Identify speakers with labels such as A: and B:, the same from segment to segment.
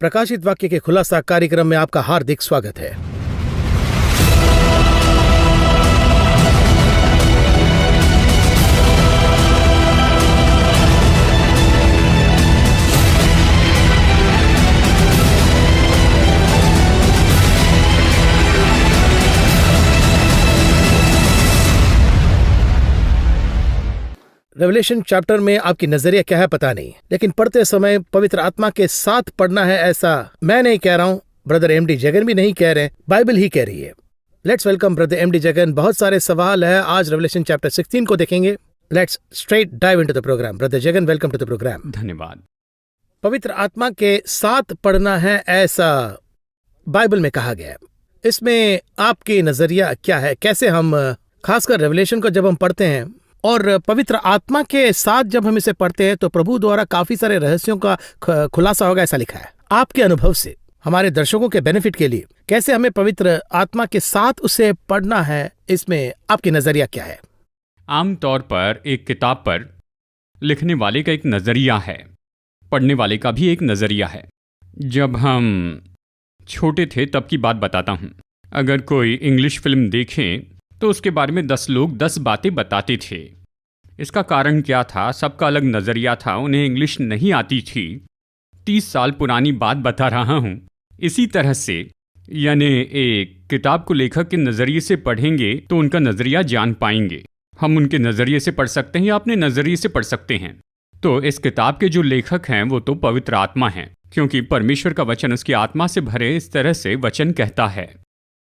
A: प्रकाशित वाक्य के खुलासा कार्यक्रम में आपका हार्दिक स्वागत है। रेवलेशन चैप्टर में आपकी नजरिया क्या है पता नहीं, लेकिन पढ़ते समय पवित्र आत्मा के साथ पढ़ना है ऐसा मैं नहीं कह रहा हूं, ब्रदर एमडी जगन भी नहीं कह रहे, बाइबल ही कह रही है। Let's welcome brother MD Jagan. बहुत सारे सवाल है, आज रेवलेशन चैप्टर 16 को देखेंगे। Let's straight dive into the programme. Brother Jagan, welcome to the programme.
B: धन्यवाद।
A: पवित्र आत्मा के साथ पढ़ना है ऐसा बाइबल में कहा गया है, इसमें आपकी नजरिया क्या है? कैसे हम खासकर रेवलेशन को जब हम पढ़ते हैं और पवित्र आत्मा के साथ जब हम इसे पढ़ते हैं तो प्रभु द्वारा काफी सारे रहस्यों का खुलासा होगा, ऐसा लिखा है। आपके अनुभव से हमारे दर्शकों के बेनिफिट के लिए कैसे हमें पवित्र आत्मा के साथ उसे पढ़ना है, इसमें आपकी नजरिया क्या है?
B: आमतौर पर एक किताब पर लिखने वाले का एक नज़रिया है, पढ़ने वाले का भी एक नज़रिया है। जब हम छोटे थे तब की बात बताता हूँ। अगर कोई इंग्लिश फिल्म देखें तो उसके बारे में 10 लोग 10 बातें बताते थे। इसका कारण क्या था? सबका अलग नज़रिया था। उन्हें इंग्लिश नहीं आती थी। 30 साल पुरानी बात बता रहा हूँ। इसी तरह से यानी एक किताब को लेखक के नज़रिए से पढ़ेंगे तो उनका नज़रिया जान पाएंगे। हम उनके नज़रिए से पढ़ सकते हैं या अपने नज़रिए से पढ़ सकते हैं। तो इस किताब के जो लेखक हैं वो तो पवित्र आत्मा हैं, क्योंकि परमेश्वर का वचन उसकी आत्मा से भरे, इस तरह से वचन कहता है।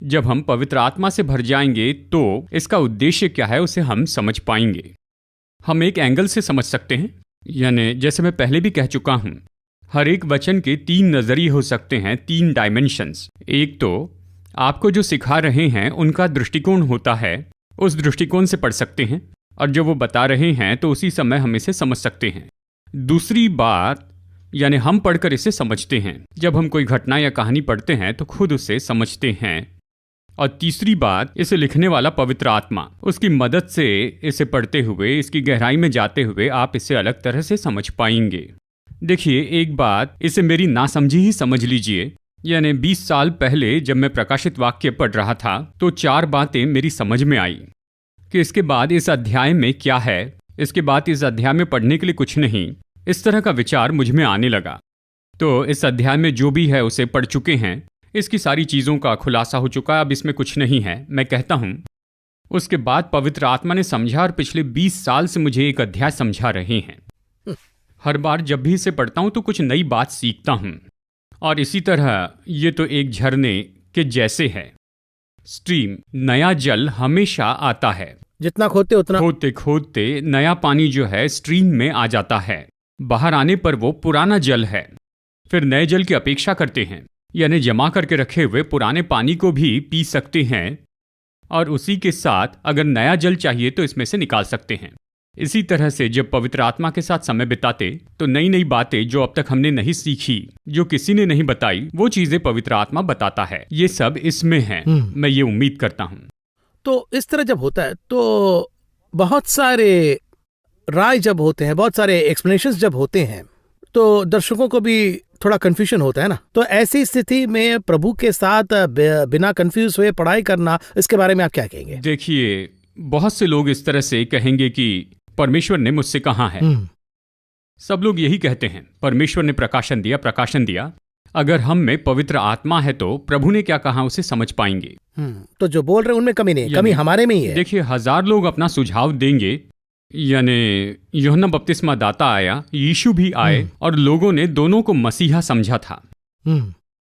B: जब हम पवित्र आत्मा से भर जाएंगे तो इसका उद्देश्य क्या है उसे हम समझ पाएंगे। हम एक एंगल से समझ सकते हैं, यानी जैसे मैं पहले भी कह चुका हूं, हर एक वचन के 3 नज़रिए हो सकते हैं, 3 डायमेंशंस। एक तो आपको जो सिखा रहे हैं उनका दृष्टिकोण होता है, उस दृष्टिकोण से पढ़ सकते हैं, और जो वो बता रहे हैं तो उसी समय हम इसे समझ सकते हैं। दूसरी बात, यानी हम पढ़कर इसे समझते हैं। जब हम कोई घटना या कहानी पढ़ते हैं तो खुद उसे समझते हैं। और तीसरी बात, इसे लिखने वाला पवित्र आत्मा, उसकी मदद से इसे पढ़ते हुए, इसकी गहराई में जाते हुए आप इसे अलग तरह से समझ पाएंगे। देखिए, एक बात इसे मेरी नासमझी ही समझ लीजिए। यानी 20 साल पहले जब मैं प्रकाशित वाक्य पढ़ रहा था तो 4 बातें मेरी समझ में आई कि इसके बाद इस अध्याय में क्या है, इसके बाद इस अध्याय में पढ़ने के लिए कुछ नहीं। इस तरह का विचार मुझ में आने लगा। तो इस अध्याय में जो भी है उसे पढ़ चुके हैं, इसकी सारी चीज़ों का खुलासा हो चुका है, अब इसमें कुछ नहीं है, मैं कहता हूँ। उसके बाद पवित्र आत्मा ने समझा और पिछले 20 साल से मुझे एक अध्याय समझा रहे हैं। हर बार जब भी इसे पढ़ता हूँ तो कुछ नई बात सीखता हूँ। और इसी तरह ये तो एक झरने के जैसे है। स्ट्रीम, नया जल हमेशा आता है।
A: जितना खोदते उतना
B: खोदते खोदते नया पानी जो है स्ट्रीम में आ जाता है। बाहर आने पर वो पुराना जल है। फिर नए जल की अपेक्षा करते हैं, यानी जमा करके रखे हुए पुराने पानी को भी पी सकते हैं, और उसी के साथ अगर नया जल चाहिए तो इसमें से निकाल सकते हैं। इसी तरह से जब पवित्र आत्मा के साथ समय बिताते तो नई नई बातें जो अब तक हमने नहीं सीखी, जो किसी ने नहीं बताई, वो चीजें पवित्र आत्मा बताता है। ये सब इसमें है, मैं ये उम्मीद करता हूँ।
A: तो इस तरह जब होता है तो बहुत सारे राय जब होते हैं, बहुत सारे एक्सप्लेनेशंस जब होते हैं तो दर्शकों को भी थोड़ा कंफ्यूजन होता है ना। तो ऐसी स्थिति में प्रभु के साथ बिना कंफ्यूज हुए पढ़ाई करना, इसके बारे में आप क्या कहेंगे?
B: देखिए, बहुत से लोग इस तरह से कहेंगे कि परमेश्वर ने मुझसे कहा है। सब लोग यही कहते हैं, परमेश्वर ने प्रकाशन दिया, प्रकाशन दिया। अगर हम में पवित्र आत्मा है तो प्रभु ने क्या कहा उसे समझ पाएंगे।
A: तो जो बोल रहे हैं उनमें कमी नहीं, कमी हमारे में ही है।
B: देखिए, 1000 लोग अपना सुझाव देंगे, यानी यूहन्ना बपतिस्मा दाता आया, यीशु भी आए, और लोगों ने दोनों को मसीहा समझा था।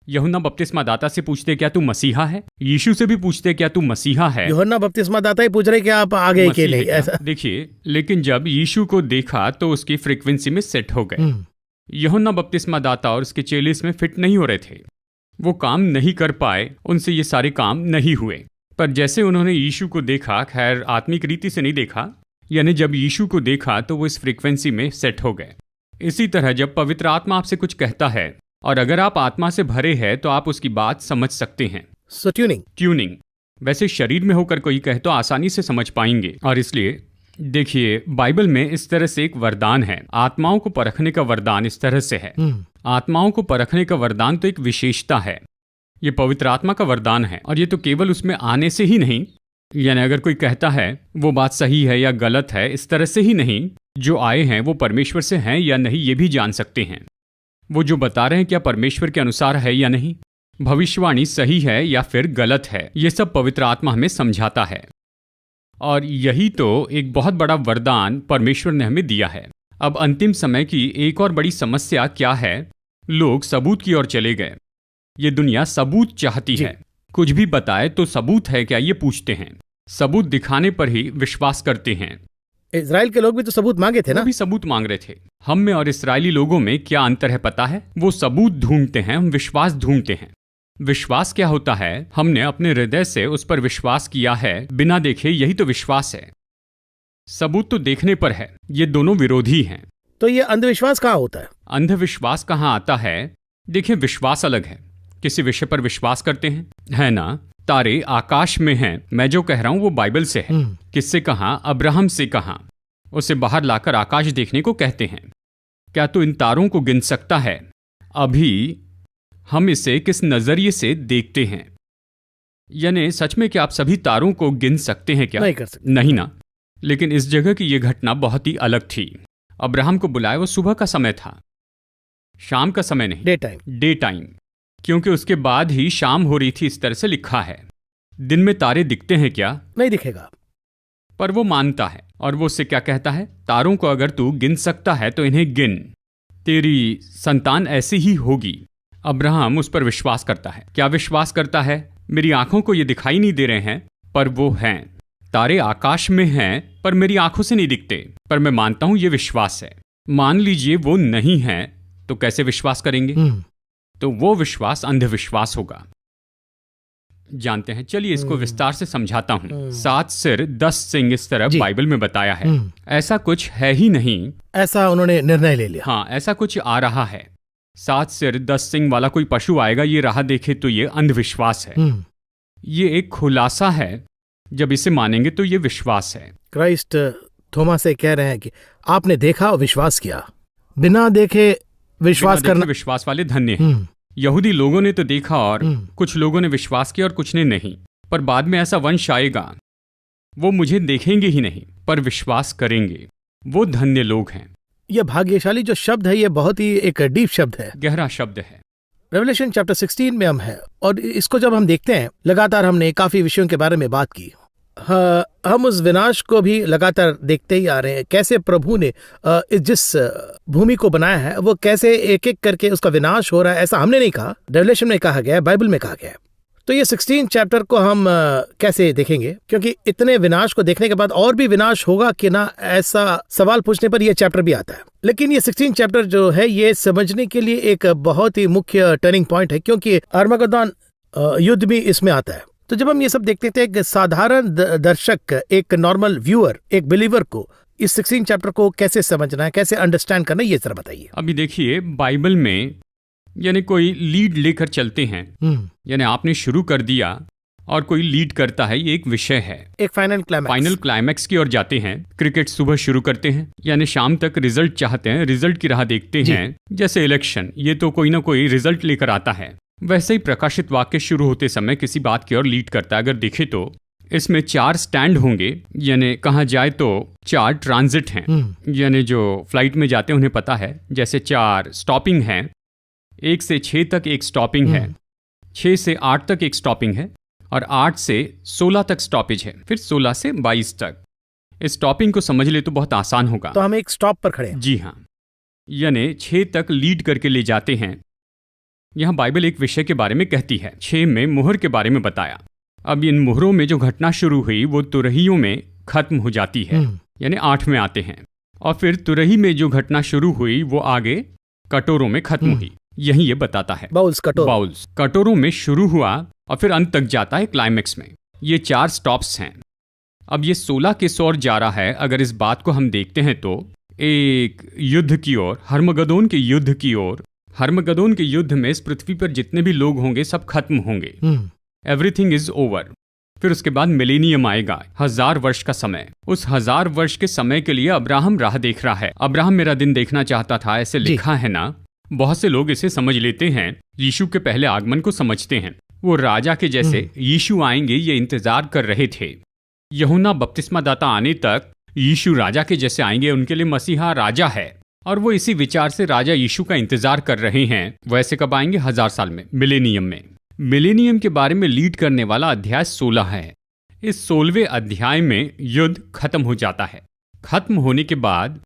B: यूहन्ना बपतिस्मा दाता से पूछते क्या तू मसीहा है, यीशु से भी पूछते क्या तू मसीहा है।
A: यूहन्ना बपतिस्मा दाता ही पूछ रहे कि आप आगे के नहीं, ऐसा।
B: देखिए, लेकिन जब यीशु को देखा तो उसकी फ्रीक्वेंसी में सेट हो गए। यूहन्ना बपतिस्मा दाता और उसके चेले इसमें फिट नहीं हो रहे थे, वो काम नहीं कर पाए, उनसे ये सारे काम नहीं हुए। पर जैसे उन्होंने यीशु को देखा, खैर आत्मिक रीति से नहीं देखा, यानी जब यीशु को देखा तो वो इस फ्रीक्वेंसी में सेट हो गए। इसी तरह जब पवित्र आत्मा आपसे कुछ कहता है और अगर आप आत्मा से भरे हैं तो आप उसकी बात समझ सकते हैं।
A: सो ट्यूनिंग
B: वैसे शरीर में होकर कोई कहे तो आसानी से समझ पाएंगे, और इसलिए देखिए, बाइबल में इस तरह से एक वरदान है, आत्माओं को परखने का वरदान इस तरह से है। आत्माओं को परखने का वरदान तो एक विशेषता है, ये पवित्र आत्मा का वरदान है, और ये तो केवल उसमें आने से ही नहीं, यानी अगर कोई कहता है वो बात सही है या गलत है, इस तरह से ही नहीं, जो आए हैं वो परमेश्वर से हैं या नहीं ये भी जान सकते हैं। वो जो बता रहे हैं क्या परमेश्वर के अनुसार है या नहीं, भविष्यवाणी सही है या फिर गलत है, ये सब पवित्र आत्मा हमें समझाता है। और यही तो एक बहुत बड़ा वरदान परमेश्वर ने हमें दिया है। अब अंतिम समय की एक और बड़ी समस्या क्या है, लोग सबूत की ओर चले गए। ये दुनिया सबूत चाहती है, कुछ भी बताए तो सबूत है क्या ये पूछते हैं, सबूत दिखाने पर ही विश्वास करते हैं।
A: इजराइल के लोग भी तो सबूत मांगे थे ना,
B: वो भी सबूत मांग रहे थे। हम में और इस्राएली लोगों में क्या अंतर है पता है? वो सबूत ढूंढते हैं, हम विश्वास ढूंढते हैं। विश्वास क्या होता है? हमने अपने हृदय से उस पर विश्वास किया है बिना देखे, यही तो विश्वास है। सबूत तो देखने पर है, ये दोनों विरोधी हैं।
A: तो ये अंधविश्वास कहाँ होता है?
B: अंधविश्वास कहाँ आता है? देखिए, विश्वास अलग है, किसी विषय पर विश्वास करते हैं, है ना? तारे आकाश में हैं, मैं जो कह रहा हूं वो बाइबल से है। किससे कहा? अब्राहम से कहा। उसे बाहर लाकर आकाश देखने को कहते हैं। क्या तू इन तारों को गिन सकता है? अभी हम इसे किस नजरिए से देखते हैं? यानी सच में क्या आप सभी तारों को गिन सकते हैं क्या?
A: नहीं कर सकते।
B: नहीं ना। लेकिन इस जगह की यह घटना बहुत ही अलग थी। अब्राहम को बुलाया वो सुबह का समय था, शाम का समय नहीं, डे टाइम, क्योंकि उसके बाद ही शाम हो रही थी, इस तरह से लिखा है। दिन में तारे दिखते हैं क्या? नहीं
A: दिखेगा।
B: पर वो मानता है, और वो उससे क्या कहता है? तारों को अगर तू गिन सकता है तो इन्हें गिन, तेरी संतान ऐसी ही होगी। अब्राहम उस पर विश्वास करता है। क्या विश्वास करता है? मेरी आंखों को ये दिखाई नहीं दे रहे हैं, पर वो हैं। तारे आकाश में हैं, पर मेरी आंखों से नहीं दिखते, पर मैं मानता हूं ये विश्वास है। मान लीजिए वो नहीं है, तो कैसे विश्वास करेंगे? तो वो विश्वास अंधविश्वास होगा। जानते हैं, चलिए इसको विस्तार से समझाता हूं। 7 सिर 10 सिंग इस तरह बाइबल में बताया है। ऐसा कुछ है ही नहीं,
A: ऐसा उन्होंने निर्णय ले लिया।
B: हाँ, ऐसा कुछ आ रहा है। 7 सिर 10 सिंग वाला कोई पशु आएगा, ये राह देखे तो ये अंधविश्वास है। ये एक खुलासा है, जब इसे मानेंगे तो ये विश्वास है।
A: क्राइस्ट थोमा से कह रहे हैं कि आपने देखा और विश्वास किया, बिना देखे विश्वास करना,
B: विश्वास वाले धन्य हैं। यहूदी लोगों ने तो देखा और कुछ लोगों ने विश्वास किया और कुछ ने नहीं। पर बाद में ऐसा वंश आएगा, वो मुझे देखेंगे ही नहीं पर विश्वास करेंगे, वो धन्य लोग हैं।
A: यह भाग्यशाली जो शब्द है, ये बहुत ही एक डीप शब्द है,
B: गहरा शब्द है।
A: रेवलेशन चैप्टर 16 में हम हैं, और इसको जब हम देखते हैं, लगातार हमने काफी विषयों के बारे में बात की। हम उस विनाश को भी लगातार देखते ही आ रहे हैं, कैसे प्रभु ने जिस भूमि को बनाया है वो कैसे एक एक करके उसका विनाश हो रहा है। ऐसा हमने नहीं कहा, रेवलेशन में कहा गया है, बाइबल में कहा गया है। तो ये 16 चैप्टर को हम कैसे देखेंगे? क्योंकि इतने विनाश को देखने के बाद और भी विनाश होगा कि ना, ऐसा सवाल पूछने पर यह चैप्टर भी आता है। लेकिन ये 16 चैप्टर जो है, ये समझने के लिए एक बहुत ही मुख्य टर्निंग पॉइंट है, क्योंकि आर्मगेदोन युद्ध भी इसमें आता है। तो जब हम ये सब देखते थे, एक साधारण दर्शक, एक नॉर्मल व्यूअर, एक बिलीवर को इस 16 चैप्टर को कैसे समझना है, कैसे अंडरस्टैंड करना है, ये जरा बताइए।
B: अभी देखिए, बाइबल में यानी कोई लीड लेकर चलते हैं, यानी आपने शुरू कर दिया और कोई लीड करता है, ये एक विषय है, एक फाइनल क्लाइमैक्स की ओर जाते हैं। क्रिकेट सुबह शुरू करते हैं, यानी शाम तक रिजल्ट चाहते हैं, रिजल्ट की राह देखते हैं। जैसे इलेक्शन, ये तो कोई ना कोई रिजल्ट लेकर आता है, वैसे ही प्रकाशित वाक्य शुरू होते समय किसी बात की ओर लीड करता है। अगर देखे तो इसमें 4 स्टैंड होंगे, यानी कहा जाए तो 4 ट्रांजिट हैं, यानी जो फ्लाइट में जाते हैं उन्हें पता है। जैसे 4 स्टॉपिंग हैं, 1 से 6 तक एक स्टॉपिंग है, 6 से 8 तक एक स्टॉपिंग है, और 8 से 16 तक स्टॉपेज है, फिर 16 से 22 तक। इस स्टॉपिंग को समझ ले तो बहुत आसान होगा।
A: तो हम एक स्टॉप पर खड़े हैं।
B: जी हाँ, यानी 6 तक लीड करके ले जाते हैं। यहाँ बाइबल एक विषय के बारे में कहती है। 6 में मुहर के बारे में बताया। अब इन मुहरों में जो घटना शुरू हुई वो तुरहियों में खत्म हो जाती है, यानी 8 में आते हैं, और फिर तुरही में जो घटना शुरू हुई वो आगे कटोरों में खत्म हुई। यही ये बताता है। बाउल्स कटोरों में शुरू हुआ और फिर अंत तक जाता है क्लाइमैक्स में। ये 4 स्टॉप्स हैं। अब ये 16 के ओर जा रहा है। अगर इस बात को हम देखते हैं तो एक युद्ध की ओर, हर्मगदोन के युद्ध की ओर। हर्मगदोन के युद्ध में इस पृथ्वी पर जितने भी लोग होंगे सब खत्म होंगे। Everything is over. फिर उसके बाद मिलेनियम आएगा, 1000 वर्ष का समय। उस 1000 वर्ष के समय के लिए अब्राहम राह देख रहा है। अब्राहम मेरा दिन देखना चाहता था, ऐसे लिखा है ना। बहुत से लोग इसे समझ लेते हैं, यीशु के पहले आगमन को समझते हैं। वो राजा के जैसे यीशु आएंगे ये इंतजार कर रहे थे। यूहन्ना बपतिस्मा दाता आने तक यीशु राजा के जैसे आएंगे, उनके लिए मसीहा राजा है, और वो इसी विचार से राजा यीशु का इंतजार कर रहे हैं। वैसे कब आएंगे? 1000 साल में, मिलेनियम में। मिलेनियम के बारे में लीड करने वाला अध्याय 16 है। इस 16वें अध्याय में युद्ध खत्म हो जाता है। खत्म होने के बाद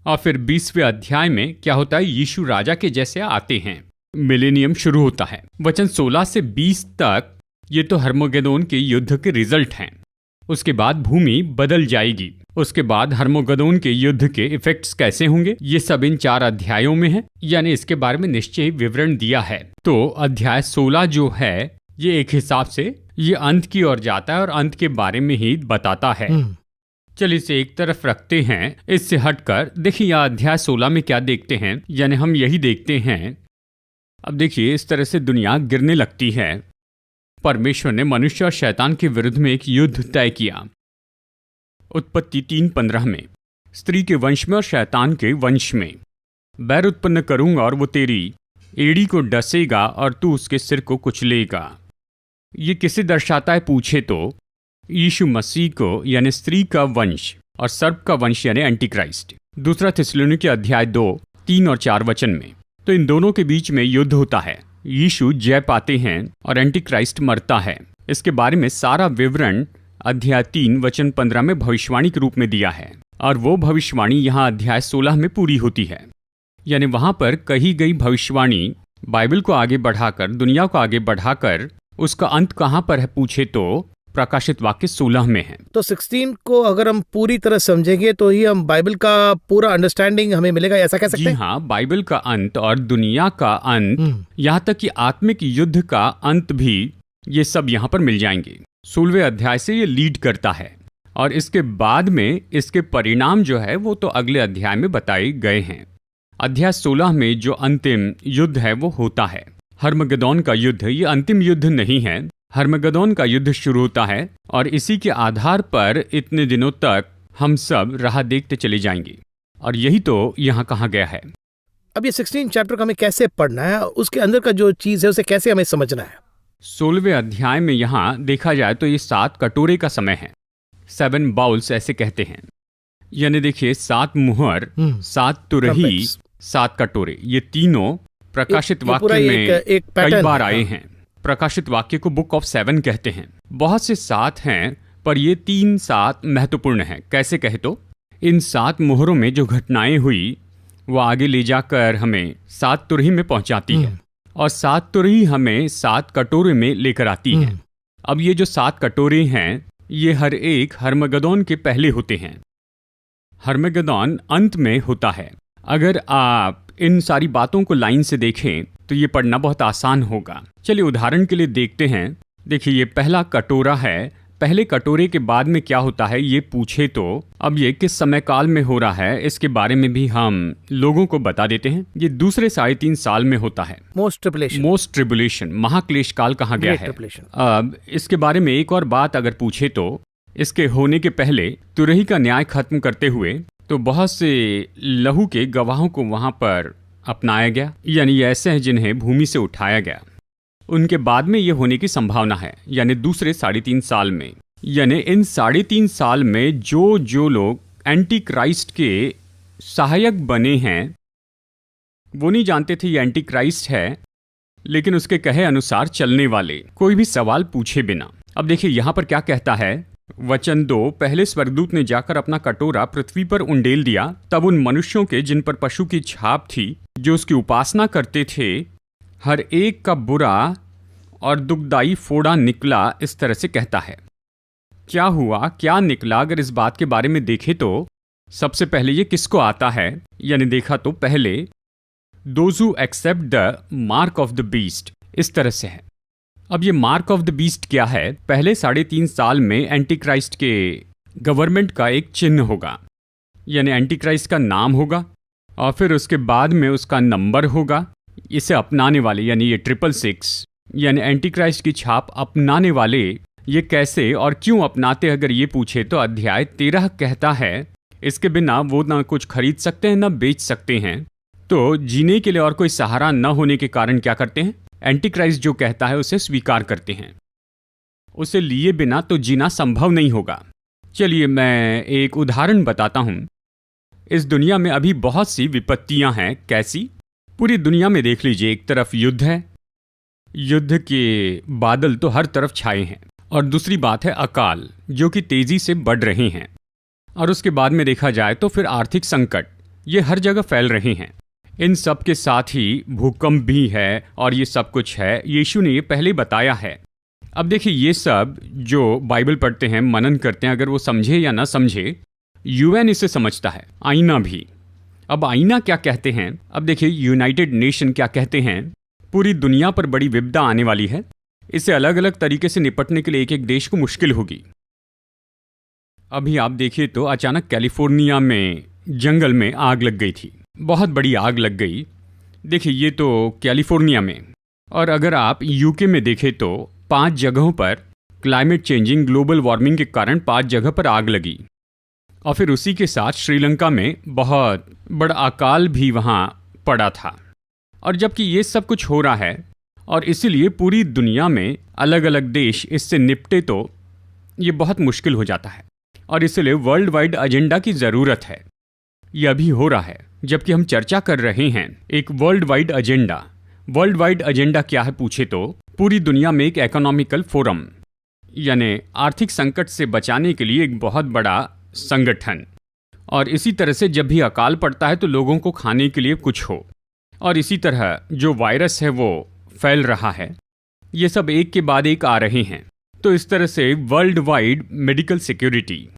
B: और फिर 20वें अध्याय में क्या होता है? यीशु राजा के जैसे आते हैं, मिलेनियम शुरू होता है। वचन 16 से 20 तक ये तो हर्मोगेदोन के युद्ध के रिजल्ट हैं। उसके बाद भूमि बदल जाएगी। उसके बाद हर्मोगेदोन के युद्ध के इफेक्ट्स कैसे होंगे, ये सब इन 4 अध्यायों में है, यानी इसके बारे में निश्चय विवरण दिया है। तो अध्याय 16 जो है ये एक हिसाब से ये अंत की ओर जाता है और अंत के बारे में ही बताता है। चलिए इसे एक तरफ रखते हैं। इससे हटकर देखिए यह अध्याय 16 में क्या देखते हैं, यानी हम यही देखते हैं। अब देखिए इस तरह से दुनिया गिरने लगती है। परमेश्वर ने मनुष्य और शैतान के विरुद्ध में एक युद्ध तय किया। उत्पत्ति 3:15 में स्त्री के वंश में और शैतान के वंश में बैर उत्पन्न करूंगा और वो तेरी एड़ी को डसेगा और तू उसके सिर को कुचलेगा। ये किसे दर्शाता है पूछे तो यीशु मसीह को, यानी स्त्री का वंश, और सर्प का वंश यानी एंटीक्राइस्ट। दूसरा थिस्सलुनीके अध्याय 2, 3 और 4 वचन में। तो इन दोनों के बीच में युद्ध होता है। यीशु जय पाते हैं और एंटीक्राइस्ट मरता है। इसके बारे में सारा विवरण अध्याय 3 वचन 15 में भविष्यवाणी के रूप में दिया है, और वो भविष्यवाणी यहाँ अध्याय 16 में पूरी होती है। यानी वहां पर कही गई भविष्यवाणी बाइबल को आगे बढ़ाकर, दुनिया को आगे बढ़ाकर, उसका अंत कहाँ पर है पूछे तो प्रकाशित वाक्य 16 में है।
A: तो 16 को अगर हम पूरी तरह समझेंगे तो ही हम बाइबल का पूरा अंडरस्टैंडिंग हमें मिलेगा, ऐसा कह सकते हैं?
B: जी हाँ, बाइबल का अंत और दुनिया का अंत, यहाँ तक कि आत्मिक युद्ध का अंत भी, ये सब यहाँ पर मिल जाएंगे। 16वें अध्याय से ये लीड करता है, और इसके बाद में इसके परिणाम जो है वो तो अगले अध्याय में बताए गए हैं। अध्याय 16 में जो अंतिम युद्ध है वो होता है हर्मगेदोन का युद्ध। ये अंतिम युद्ध नहीं है, हर्मगेदोन का युद्ध शुरू होता है, और इसी के आधार पर इतने दिनों तक हम सब राह देखते चले जाएंगे, और यही तो यहाँ कहा गया है।
A: अब ये 16 चैप्टर को हमें कैसे पढ़ना है, उसके अंदर का जो चीज है उसे कैसे हमें समझना है?
B: 16वें अध्याय में यहाँ देखा जाए तो ये 7 कटोरे का समय है। 7 बाउल्स ऐसे कहते हैं, यानी देखिए 7 मुहर, 7 तुरही, 7 कटोरे, ये तीनों प्रकाशित वाक्य में कई बार आए हैं। प्रकाशित वाक्य को बुक ऑफ 7 कहते हैं। बहुत से 7 हैं, पर ये 3 7 महत्वपूर्ण हैं। कैसे कहे तो इन 7 मुहरों में जो घटनाएं हुई वो आगे ले जाकर हमें 7 तुरही में पहुंचाती है, और 7 तुरही हमें 7 कटोरे में लेकर आती है। अब ये जो 7 कटोरे हैं ये हर एक हर्मगेदोन के पहले होते हैं। हर्मगेदोन अंत में होता है। अगर आप इन सारी बातों को लाइन से देखें तो ये पढ़ना बहुत आसान होगा। चलिए उदाहरण के लिए देखते हैं। देखिए ये पहला कटोरा है। पहले कटोरे के बाद में क्या होता है ये पूछे तो अब ये किस समय काल में हो रहा है इसके बारे में भी हम लोगों को बता देते हैं। ये दूसरे 3.5 साल में होता है। मोस्ट ट्रिबुलेशन, महाक्लेश काल कहा गया है। अब इसके बारे में एक और बात अगर पूछे तो इसके होने के पहले तुरही का न्याय खत्म करते हुए तो बहुत से लहू के गवाहों को वहां पर अपनाया गया, यानी ऐसे हैं जिन्हें भूमि से उठाया गया। उनके बाद में ये होने की संभावना है, यानी दूसरे 3.5 साल में। यानी इन 3.5 साल में जो लोग एंटी क्राइस्ट के सहायक बने हैं वो नहीं जानते थे ये एंटी क्राइस्ट है, लेकिन उसके कहे अनुसार चलने वाले, कोई भी सवाल पूछे बिना। अब देखिए यहाँ पर क्या कहता है, वचन 2, पहले स्वर्गदूत ने जाकर अपना कटोरा पृथ्वी पर उंडेल दिया, तब उन मनुष्यों के जिन पर पशु की छाप थी, जो उसकी उपासना करते थे, हर एक का बुरा और दुखदाई फोड़ा निकला। इस तरह से कहता है। क्या हुआ, क्या निकला? अगर इस बात के बारे में देखें तो सबसे पहले ये किसको आता है, यानी देखा तो पहले those who accept the mark of the beast, इस तरह से है। अब ये मार्क ऑफ द बीस्ट क्या है? पहले 3.5 साल में एंटी क्राइस्ट के गवर्नमेंट का एक चिन्ह होगा, यानी एंटी क्राइस्ट का नाम होगा, और फिर उसके बाद में उसका नंबर होगा। इसे अपनाने वाले, यानी ये 666, यानी एंटी क्राइस्ट की छाप अपनाने वाले ये कैसे और क्यों अपनाते, अगर ये पूछे तो अध्याय 13 कहता है इसके बिना वो ना कुछ खरीद सकते हैं ना बेच सकते हैं। तो जीने के लिए और कोई सहारा न होने के कारण क्या करते हैं? एंटी क्राइस्ट जो कहता है उसे स्वीकार करते हैं। उसे लिए बिना तो जीना संभव नहीं होगा। चलिए मैं एक उदाहरण बताता हूं। इस दुनिया में अभी बहुत सी विपत्तियां हैं। कैसी? पूरी दुनिया में देख लीजिए, एक तरफ युद्ध है, युद्ध के बादल तो हर तरफ छाए हैं, और दूसरी बात है अकाल जो कि तेजी से बढ़ रहे हैं, और उसके बाद में देखा जाए तो फिर आर्थिक संकट, ये हर जगह फैल रहे हैं। इन सब के साथ ही भूकंप भी है और ये सब कुछ है। यीशु ने ये पहले बताया है। अब देखिए, ये सब जो बाइबल पढ़ते हैं, मनन करते हैं, अगर वो समझे या ना समझे, यूएन इसे समझता है, आईना भी। अब आईना क्या कहते हैं? अब देखिए, यूनाइटेड नेशन क्या कहते हैं? पूरी दुनिया पर बड़ी विपदा आने वाली है, इसे अलग अलग तरीके से निपटने के लिए एक एक देश को मुश्किल होगी। अभी आप देखिए तो अचानक कैलिफोर्निया में जंगल में आग लग गई थी, बहुत बड़ी आग लग गई। देखिए, ये तो कैलिफोर्निया में। और अगर आप यूके में देखें तो 5 जगहों पर क्लाइमेट चेंजिंग, ग्लोबल वार्मिंग के कारण 5 जगह पर आग लगी। और फिर उसी के साथ श्रीलंका में बहुत बड़ा अकाल भी वहाँ पड़ा था। और जबकि ये सब कुछ हो रहा है और इसीलिए पूरी दुनिया में अलग अलग देश इससे निपटे, तो ये बहुत मुश्किल हो जाता है, और इसलिए वर्ल्ड वाइड एजेंडा की ज़रूरत है। यह अभी हो रहा है जबकि हम चर्चा कर रहे हैं एक world wide agenda. World wide agenda क्या है पूछे तो पूरी दुनिया में एक इकोनॉमिकल फोरम, यानी आर्थिक संकट से बचाने के लिए एक बहुत बड़ा संगठन। और इसी तरह से जब भी अकाल पड़ता है तो लोगों को खाने के लिए कुछ हो, और इसी तरह जो वायरस है वो फैल रहा है, ये सब एक के बाद एक आ रहे हैं। तो इस तरह से वर्ल्ड वाइड मेडिकल सिक्योरिटी,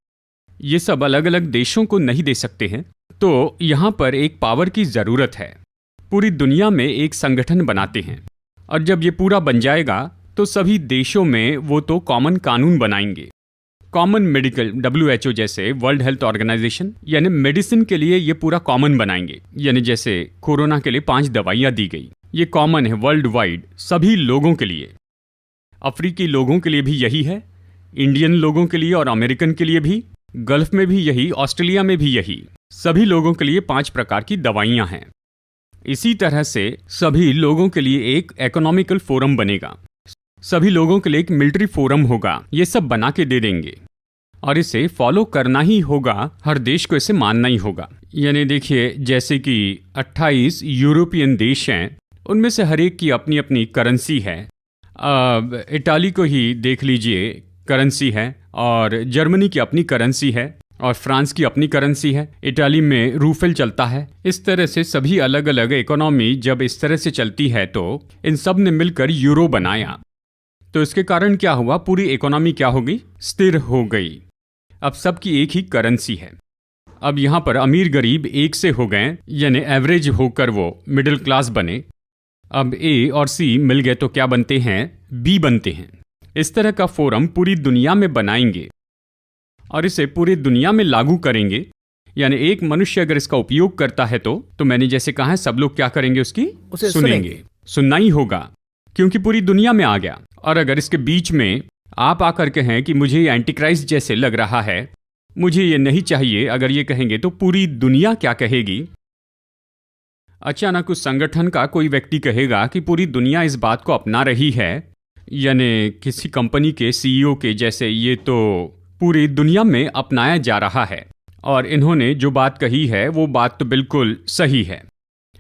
B: ये सब अलग अलग देशों को नहीं दे सकते हैं। तो यहाँ पर एक पावर की ज़रूरत है। पूरी दुनिया में एक संगठन बनाते हैं, और जब ये पूरा बन जाएगा तो सभी देशों में वो तो कॉमन कानून बनाएंगे। कॉमन मेडिकल, WHO जैसे वर्ल्ड हेल्थ ऑर्गेनाइजेशन, यानी मेडिसिन के लिए ये पूरा कॉमन बनाएंगे। यानी जैसे कोरोना के लिए 5 दवाइयाँ दी गई, ये कॉमन है वर्ल्ड वाइड सभी लोगों के लिए। अफ्रीकी लोगों के लिए भी यही है, इंडियन लोगों के लिए और अमेरिकन के लिए भी, गल्फ में भी यही, ऑस्ट्रेलिया में भी यही। सभी लोगों के लिए 5 प्रकार की दवाइयाँ हैं। इसी तरह से सभी लोगों के लिए एक इकोनॉमिकल फोरम बनेगा, सभी लोगों के लिए एक मिलिट्री फोरम होगा। ये सब बना के दे देंगे, और इसे फॉलो करना ही होगा, हर देश को इसे मानना ही होगा। यानी देखिए, जैसे कि 28 यूरोपियन देश हैं, उनमें से हर एक की अपनी अपनी करेंसी है। अब इटाली को ही देख लीजिए, करेंसी है, और जर्मनी की अपनी करेंसी है, और फ्रांस की अपनी करेंसी है। इटाली में रूफेल चलता है। इस तरह से सभी अलग अलग इकोनॉमी जब इस तरह से चलती है तो इन सब ने मिलकर यूरो बनाया। तो इसके कारण क्या हुआ? पूरी इकोनॉमी क्या हो गई? स्थिर हो गई। अब सबकी एक ही करेंसी है। अब यहाँ पर अमीर गरीब एक से हो गए, यानी एवरेज होकर वो मिडिल क्लास बने। अब ए और सी मिल गए तो क्या बनते हैं? बी बनते हैं। इस तरह का फोरम पूरी दुनिया में बनाएंगे और इसे पूरी दुनिया में लागू करेंगे। यानी एक मनुष्य अगर इसका उपयोग करता है तो मैंने जैसे कहा है, सब लोग क्या करेंगे? उसकी
A: उसे
B: सुनेंगे। सुनना ही होगा, क्योंकि पूरी दुनिया में आ गया। और अगर इसके बीच में आप आकर कहें कि मुझे ये एंटीक्राइस्ट जैसे लग रहा है, मुझे ये नहीं चाहिए, अगर ये कहेंगे तो पूरी दुनिया क्या कहेगी? अचानक उस संगठन का कोई व्यक्ति कहेगा कि पूरी दुनिया इस बात को अपना रही है, यानी किसी कंपनी के CEO के जैसे ये तो पूरी दुनिया में अपनाया जा रहा है, और इन्होंने जो बात कही है वो बात तो बिल्कुल सही है।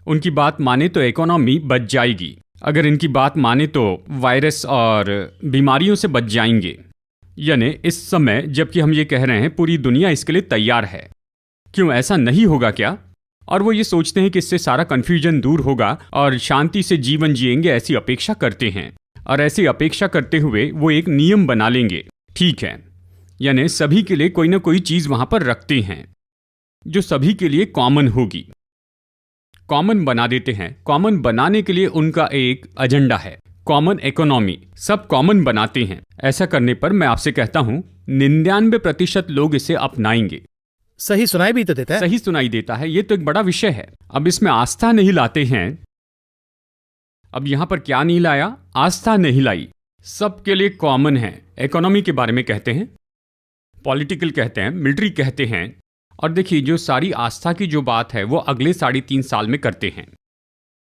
B: उनकी बात माने तो इकोनॉमी बच जाएगी, अगर इनकी बात माने तो वायरस और बीमारियों से बच जाएंगे। यानी इस समय जबकि हम ये कह रहे हैं पूरी दुनिया इसके लिए तैयार है, क्यों ऐसा नहीं होगा क्या? और वो ये सोचते हैं कि इससे सारा कन्फ्यूजन दूर होगा और शांति से जीवन जिएंगे, ऐसी अपेक्षा करते हैं। और ऐसी अपेक्षा करते हुए वो एक नियम बना लेंगे, ठीक है, यानी सभी के लिए कोई ना कोई चीज़ वहाँ पर रखते हैं जो सभी के लिए कॉमन होगी। कॉमन बना देते हैं। कॉमन बनाने के लिए उनका एक एजेंडा है, कॉमन इकोनॉमी। सब कॉमन बनाते हैं। ऐसा करने पर मैं आपसे कहता हूं 99% लोग इसे अपनाएंगे।
A: सही सुनाई भी तो देता है।
B: सही सुनाई देता है। ये तो एक बड़ा विषय है। अब इसमें आस्था नहीं लाते हैं। अब यहां पर क्या नहीं लाया? आस्था नहीं लाई। सबके लिए कॉमन है। इकोनॉमी के बारे में कहते हैं, पॉलिटिकल कहते हैं, मिलिट्री कहते हैं। और देखिए, जो सारी आस्था की जो बात है वो अगले 3.5 साल में करते हैं।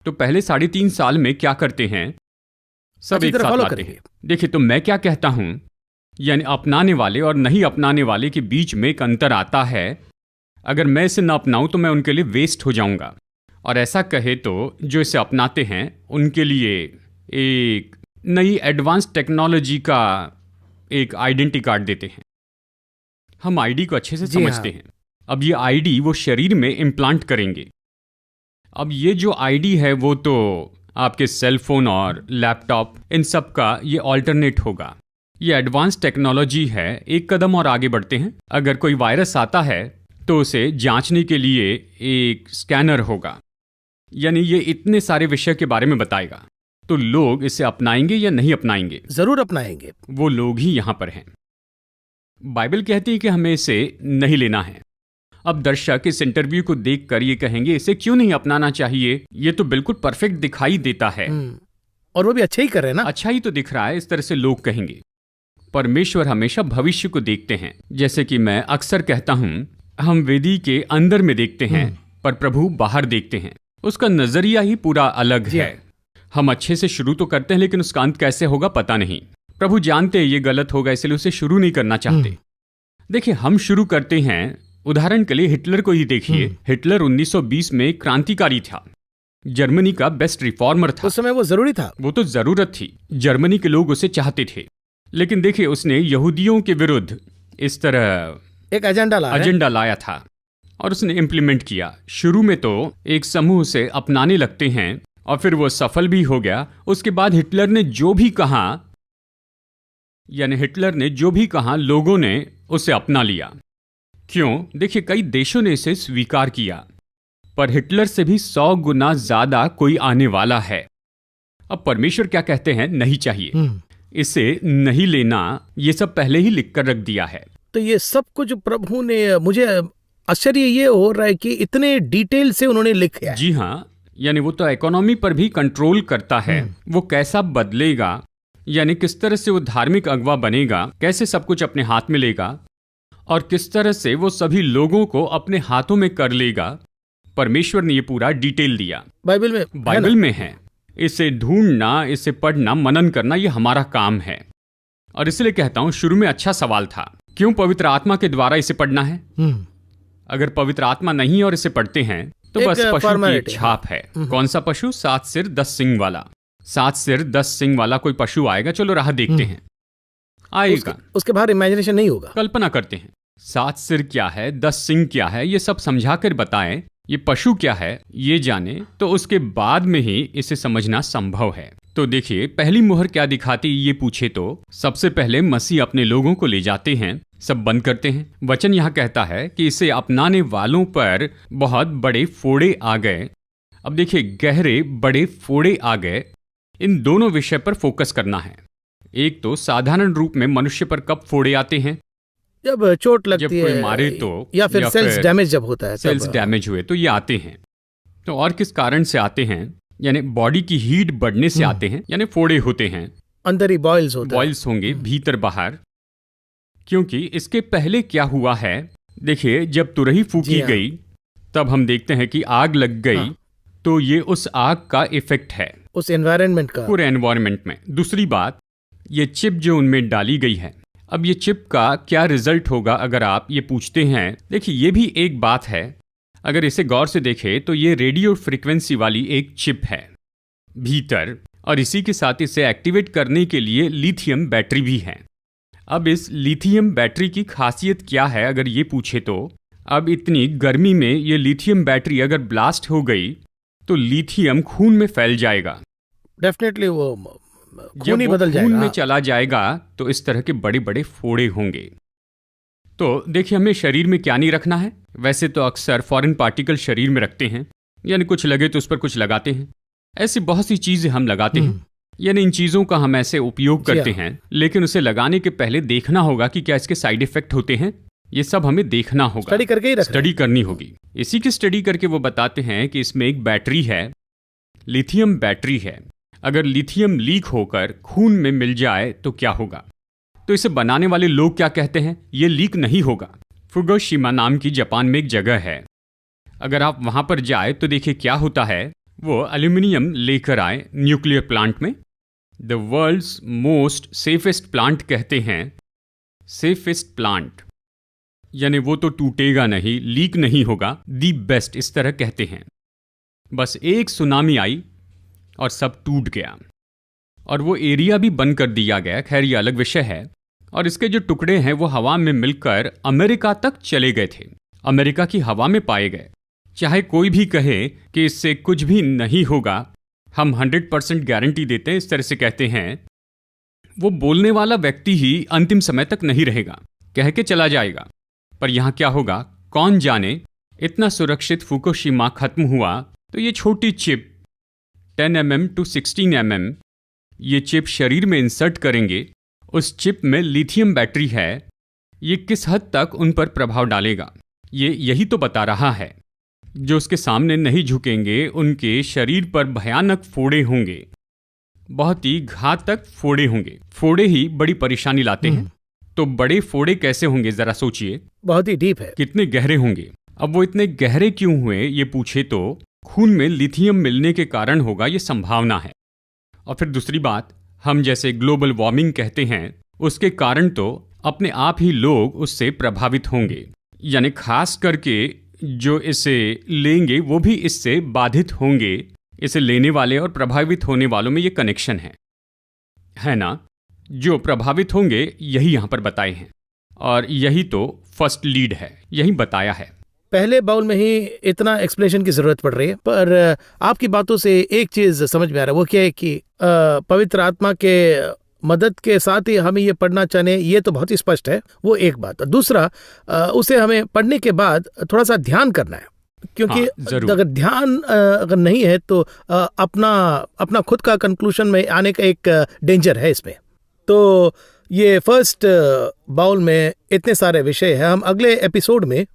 B: तो पहले 3.5 साल में क्या करते हैं, सब एक साथ लाते हैं। देखिए, तो मैं क्या कहता हूं, यानी अपनाने वाले और नहीं अपनाने वाले के बीच में एक अंतर आता है। अगर मैं इसे न अपनाऊं तो मैं उनके लिए वेस्ट हो जाऊंगा। और ऐसा कहे तो जो इसे अपनाते हैं उनके लिए एक नई एडवांस टेक्नोलॉजी का एक आइडेंटिटी कार्ड देते हैं। हम आईडी को अच्छे से समझते हैं। अब ये आईडी वो शरीर में इम्प्लांट करेंगे। अब ये जो आईडी है वो तो आपके सेल फोन और लैपटॉप इन सब का ये ऑल्टरनेट होगा। ये एडवांस टेक्नोलॉजी है। एक कदम और आगे बढ़ते हैं। अगर कोई वायरस आता है तो उसे जांचने के लिए एक स्कैनर होगा, यानी ये इतने सारे विषय के बारे में बताएगा। तो लोग इसे अपनाएंगे या नहीं अपनाएंगे?
A: जरूर अपनाएंगे। वो
B: लोग ही यहां पर हैं। बाइबल कहती है कि हमें इसे नहीं लेना है। अब दर्शक इस इंटरव्यू को देखकर ये कहेंगे इसे क्यों नहीं अपनाना चाहिए, ये तो बिल्कुल परफेक्ट दिखाई देता है।
A: और वो भी अच्छा ही कर रहे हैं ना।
B: अच्छा ही तो दिख रहा है, इस तरह से लोग कहेंगे। परमेश्वर हमेशा भविष्य को देखते हैं। जैसे कि मैं अक्सर कहता हूं, हम वेदी के अंदर में देखते हैं पर प्रभु बाहर देखते हैं। उसका नजरिया ही पूरा अलग है। हम अच्छे से शुरू तो करते हैं लेकिन उसका अंत कैसे होगा पता नहीं। प्रभु जानते हैं ये गलत होगा, इसलिए उसे शुरू नहीं करना चाहते। देखिए, हम शुरू करते हैं। उदाहरण के लिए हिटलर को ही देखिए। हिटलर 1920 में क्रांतिकारी था, जर्मनी का बेस्ट रिफॉर्मर था।
A: उस समय वो जरूरी था,
B: वो तो जरूरत थी। जर्मनी के लोग उसे चाहते थे। लेकिन देखिए, उसने यहूदियों के विरुद्ध इस तरह
A: एक एजेंडा
B: लाया था और उसने इम्प्लीमेंट किया। शुरू में तो एक समूह से अपनाने लगते हैं और फिर वो सफल भी हो गया। उसके बाद हिटलर ने जो भी कहा लोगों ने उसे अपना लिया। क्यों? देखिए, कई देशों ने इसे स्वीकार किया, पर हिटलर से भी 100 गुना ज्यादा कोई आने वाला है। अब परमेश्वर क्या कहते हैं? नहीं चाहिए, इसे नहीं लेना। ये सब पहले ही लिख कर रख दिया है।
A: तो ये सब कुछ प्रभु ने, मुझे आश्चर्य ये हो रहा है कि इतने डिटेल से उन्होंने लिखा है।
B: जी हाँ, यानी वो तो इकोनॉमी पर भी कंट्रोल करता है। वो कैसा बदलेगा, यानी किस तरह से वो धार्मिक अगवा बनेगा, कैसे सब कुछ अपने हाथ में लेगा और किस तरह से वो सभी लोगों को अपने हाथों में कर लेगा। परमेश्वर ने ये पूरा डिटेल दिया। बाइबल में है। इसे ढूंढना, इसे पढ़ना, मनन करना, ये हमारा काम है। और इसलिए कहता हूं, शुरू में अच्छा सवाल था, क्यों पवित्र आत्मा के द्वारा इसे पढ़ना है? अगर पवित्र आत्मा नहीं और इसे पढ़ते हैं तो बस पशु की एक छाप है। कौन सा पशु? 7 सिर 10 सिंग वाला। 7 सिर 10 सिंग वाला कोई पशु आएगा, चलो राह देखते हैं, आएगा।
A: उसके बाहर इमेजिनेशन नहीं होगा।
B: कल्पना करते हैं 7 सिर क्या है, 10 सिंग क्या है, ये सब समझा कर बताएं, ये पशु क्या है ये जाने, तो उसके बाद में ही इसे समझना संभव है। तो देखिए, पहली मुहर क्या दिखाती ये पूछे तो सबसे पहले मसीह अपने लोगों को ले जाते हैं, सब बंद करते हैं। वचन यहाँ कहता है कि इसे अपनाने वालों पर बहुत बड़े फोड़े आ गए। अब देखिए, गहरे बड़े फोड़े आ गए। इन दोनों विषय पर फोकस करना है। एक तो साधारण रूप में मनुष्य पर कब फोड़े आते हैं?
A: जब चोट लगती
B: है, जब कोई मारे तो,
A: या फिर सेल्स डैमेज जब होता है,
B: सेल्स डैमेज हुए तो ये आते हैं। तो और किस कारण से आते हैं? यानी बॉडी की हीट बढ़ने से आते हैं, यानी फोड़े होते हैं।
A: अंदर ही बॉयल्स
B: होंगे, भीतर बाहर। क्योंकि इसके पहले क्या हुआ है? देखिए, जब तुरही फूकी गई तब हम देखते हैं कि आग लग गई। तो ये उस आग का इफेक्ट है,
A: उस एनवायरनमेंट का,
B: पूरे एनवायरनमेंट में। दूसरी बात, ये चिप जो उनमें डाली गई है, अब ये चिप का क्या रिजल्ट होगा अगर आप ये पूछते हैं? देखिए, ये भी एक बात है। अगर इसे गौर से देखें तो ये रेडियो फ्रीक्वेंसी वाली एक चिप है भीतर, और इसी के साथ इसे एक्टिवेट करने के लिए लिथियम बैटरी भी है। अब इस लिथियम बैटरी की खासियत क्या है अगर ये पूछे तो, अब इतनी गर्मी में ये लिथियम बैटरी अगर ब्लास्ट हो गई तो लिथियम खून में फैल जाएगा।
A: डेफिनेटली वो खून ही बदल जाएगा।
B: खून में चला जाएगा तो इस तरह के बड़े बड़े फोड़े होंगे। तो देखिए, हमें शरीर में क्या नहीं रखना है। वैसे तो अक्सर फॉरेन पार्टिकल शरीर में रखते हैं, यानी कुछ लगे तो उस पर कुछ लगाते हैं। ऐसी बहुत सी चीजें हम लगाते हैं, यानी इन चीजों का हम ऐसे उपयोग करते हैं। लेकिन उसे लगाने के पहले देखना होगा कि क्या इसके साइड इफेक्ट होते हैं। ये सब हमें देखना होगा,
A: स्टडी करके ही
B: स्टडी करनी होगी। इसी की स्टडी करके वो बताते हैं कि इसमें एक बैटरी है, लिथियम बैटरी है। अगर लिथियम लीक होकर खून में मिल जाए तो क्या होगा? तो इसे बनाने वाले लोग क्या कहते हैं? ये लीक नहीं होगा। फुकुशिमा नाम की जापान में एक जगह है, अगर आप वहां पर जाए तो देखिए क्या होता है। वो एल्यूमिनियम लेकर आए न्यूक्लियर प्लांट में। The world's most safest plant कहते हैं। सेफेस्ट प्लांट यानी वो तो टूटेगा नहीं, लीक नहीं होगा, दी बेस्ट, इस तरह कहते हैं। बस एक सुनामी आई और सब टूट गया और वो एरिया भी बंद कर दिया गया। खैर ये अलग विषय है। और इसके जो टुकड़े हैं वो हवा में मिलकर अमेरिका तक चले गए थे, अमेरिका की हवा में पाए गए। चाहे कोई भी कहे कि इससे कुछ भी नहीं होगा, हम 100% गारंटी देते हैं, इस तरह से कहते हैं। वो बोलने वाला व्यक्ति ही अंतिम समय तक नहीं रहेगा, कह के चला जाएगा। पर यहां क्या होगा कौन जाने। इतना सुरक्षित फुकुशिमा खत्म हुआ तो ये छोटी चिप 10 mm to 16 mm, ये चिप शरीर में इंसर्ट करेंगे। उस चिप में लिथियम बैटरी है। ये किस हद तक उन पर प्रभाव डालेगा, ये यही तो बता रहा है। जो उसके सामने नहीं झुकेंगे उनके शरीर पर भयानक फोड़े होंगे, बहुत ही घातक फोड़े होंगे। फोड़े ही बड़ी परेशानी लाते हैं। तो बड़े फोड़े कैसे होंगे जरा सोचिए,
A: बहुत ही डीप है।
B: कितने गहरे होंगे। अब वो इतने गहरे क्यों हुए ये पूछे तो खून में लिथियम मिलने के कारण होगा, ये संभावना है। और फिर दूसरी बात, हम जैसे ग्लोबल वार्मिंग कहते हैं उसके कारण तो अपने आप ही लोग उससे प्रभावित होंगे, यानी खास करके जो इसे लेंगे वो भी इससे बाधित होंगे। इसे लेने वाले और प्रभावित होने वालों में ये कनेक्शन है ना। जो प्रभावित होंगे यही यहाँ पर बताए हैं और यही तो फर्स्ट लीड है, यही बताया है।
A: पहले बाउल में ही इतना एक्सप्लेनेशन की जरूरत पड़ रही है, पर आपकी बातों से एक चीज समझ में आ रहा है, वो क्या है कि पवित्र आत्मा के मदद के साथ ही हमें ये पढ़ना चाहिए, ये तो बहुत ही स्पष्ट है। वो एक बात। दूसरा, उसे हमें पढ़ने के बाद थोड़ा सा ध्यान करना है, क्योंकि अगर ध्यान अगर नहीं है तो अपना खुद का कंक्लूजन में आने का एक डेंजर है इसमें। तो ये फर्स्ट बाउल में इतने सारे विषय हैं। हम अगले एपिसोड में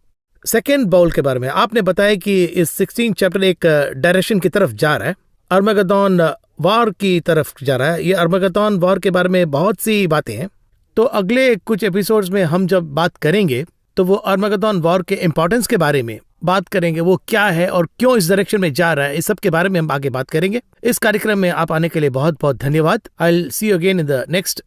A: सेकेंड बाउल के बारे में, आपने बताया कि इस 16 चैप्टर एक डायरेक्शन की तरफ जा रहा है, अर्मगेदोन वार की तरफ जा रहा है। ये अर्मगेदोन वार के बारे में बहुत सी बातें हैं। तो अगले कुछ एपिसोड्स में हम जब बात करेंगे तो वो अर्मगेदोन वार के इंपॉर्टेंस के बारे में बात करेंगे, वो क्या है और क्यों इस डायरेक्शन में जा रहा है, इस सब के बारे में हम आगे बात करेंगे। इस कार्यक्रम में आप आने के लिए बहुत बहुत धन्यवाद। I will see you again in the next